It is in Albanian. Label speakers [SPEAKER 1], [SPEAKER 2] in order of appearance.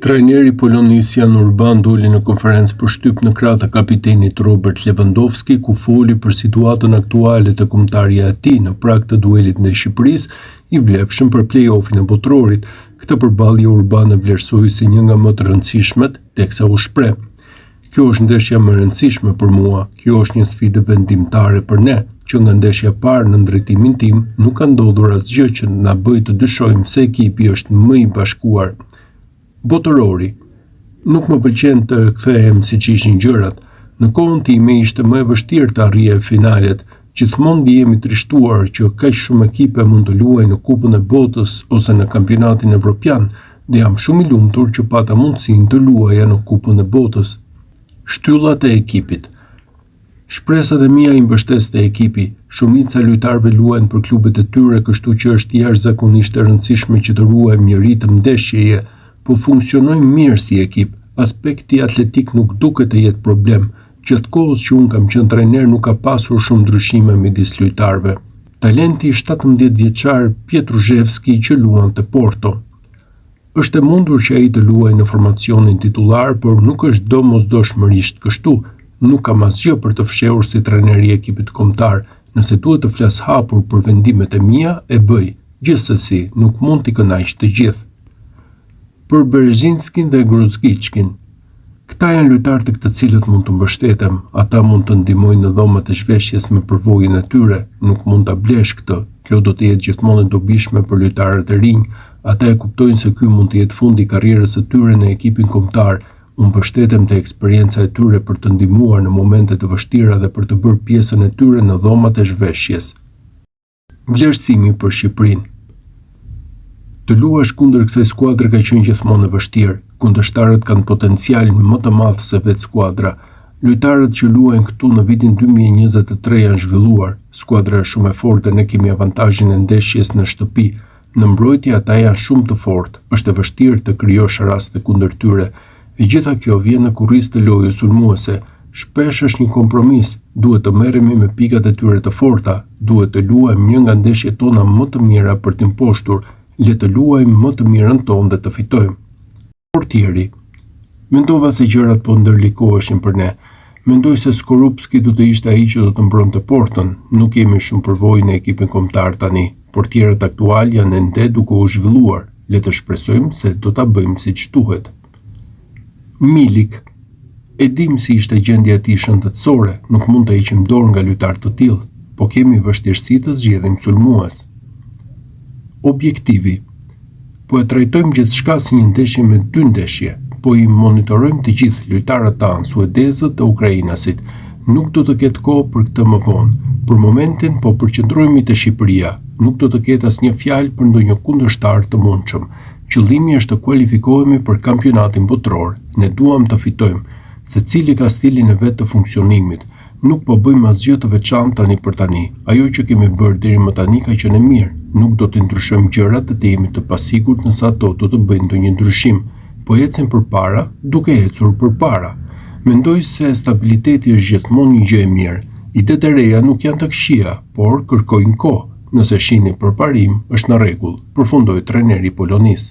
[SPEAKER 1] Trajneri polonis Jan Urban doli në konferencë për shtyp në krah të kapitenit Robert Lewandowski, ku foli për situatën aktuale të kombëtarja e tij në prag të duelit ndaj Shqipërisë, i vlefshëm për play-offin e botrorit. Këtë përballje Urban e vlerësoi si një nga më të rëndësishmet, teksa u shpreh: "Kjo është ndeshja më e rëndësishme për mua. Kjo është një sfidë vendimtare për ne, që nga ndeshja e parë në drejtimin tim nuk ka ndodhur asgjë që na bëj të dyshojmë se ekipi është më i bashkuar." Botërori: "Nuk më pëlqen të kthehem siç ishin gjërat. Në kohën time ishte më e vështirë të arrije finalet. Gjithmonë ndihemi trishtuar që kaq shumë ekipe mund të luajnë në Kupën e Botës ose në kampionatin evropian, dhe jam shumë i lumtur që pata mundësinë të luaja në Kupën e Botës." Shtyllat e ekipit. Shpresat e mia i mbështes te ekipi. Shumica e lojtarëve luajnë për klubet e tyre, kështu që është jashtëzakonisht e rëndësishme që të ruajmë një ritëm ndeshjeje, po funksionojmë mirë si ekip. Aspekti atletik nuk duket të jetë problem. Gjatë kohës që unë kam qenë trajner nuk ka pasur shumë ndryshime midis lojtarëve. Talenti i 17 vjeçar Pietruszewski që luan te Porto. Është e mundur që ai të luajë në formacionin titullar, por nuk është domosdoshmërisht kështu. Nuk kam asgjë për të fshehur si trajner i ekipit kombëtar. Nëse duhet të flas hapur për vendimet e mia, e bëj. Gjithsesi, nuk mund t'i kënaq të gjithë. Për Berezhinskin dhe Gruzgiçkin. Këta janë lojtarë të këtë cilët mund të mbështetem. Ata mund të ndihmojnë në dhomat e zhveshjes me përvojën e tyre. Nuk mund ta blesh këtë. Kjo do të jetë gjithmonë e dobishme për lojtarët e rinj. Ata e kuptojnë se ky mund të jetë fundi i karrierës së tyre në ekipin kombëtar. Unë mbështetem te eksperjenca e tyre për të ndihmuar në momente të vështira dhe për të bërë pjesën e tyre në dhomat e zhveshjes. Vlerësimi për Shqipërinë. Të luash kundër kësaj skuadre ka qenë gjithmonë e vështirë. Kundërshtarët kanë potencialin më të madh se vetë skuadra. Lojtarët që luajnë këtu në vitin 2023 janë zhvilluar. Skuadra është shumë e fortë dhe ne kemi avantazhin e ndeshjes në shtëpi. Në mbrojtje ata janë shumë të fortë. Është e vështirë të krijosh raste kundër tyre. E gjitha kjo vjen në kurriz të lojës sulmuese. Shpesh është një kompromis. Duhet të merremi me pikat e tyre të forta. Duhet të luajmë një nga ndeshjet tona më të mira për të imposhtur. Le të luajmë më të mirën tonë dhe të fitojmë. Portieri. Mendova se gjërat po ndërlikoheshin për ne. Mendoj se Skorupski do të ishte ai që do të mbronte Portën. Nuk kemi shumë përvojë në ekipin kombëtar tani. Portierët aktual janë ende duke u zhvilluar. Le të shpresojmë se do ta bëjmë siç duhet. Milik. E dim si ishte gjendja e tij shëndetësore, nuk mund të heqim dorë nga lojtarë të tillë, po kemi vështirësi të zgjedhim sulmues. Objektivi. Po e trajtojmë gjithçka si një ndeshje me dy ndeshje, po i monitorojmë të gjithë lojtarët tanë, suedezët dhe ukrainasit. Nuk do të ketë kohë për këtë më vonë. Për momentin po përqendrohemi te Shqipëria. Nuk do të ketë asnjë fjalë për ndonjë kundërshtar të mundshëm. Qëllimi është të kualifikohemi për kampionatin botror. Ne duam të fitojmë. Secili ka stilin e vet të funksionimit. Nuk po bëjmë asgjë të veçantë tani për tani. Ajo që kemi bërë deri më tani ka qenë mirë. Nuk do të ndryshojmë gjërat dhe të jemi të pasigurt nëse ato do të bëjnë ndonjë ndryshim. Po ecim përpara, duke ecur përpara. Mendoj se stabiliteti është gjithmonë një gjë e mirë. Idetë e reja nuk janë të këqija, por kërkojnë kohë. Nëse shihni përparim, është në rregull, përfundoi trajneri polonis.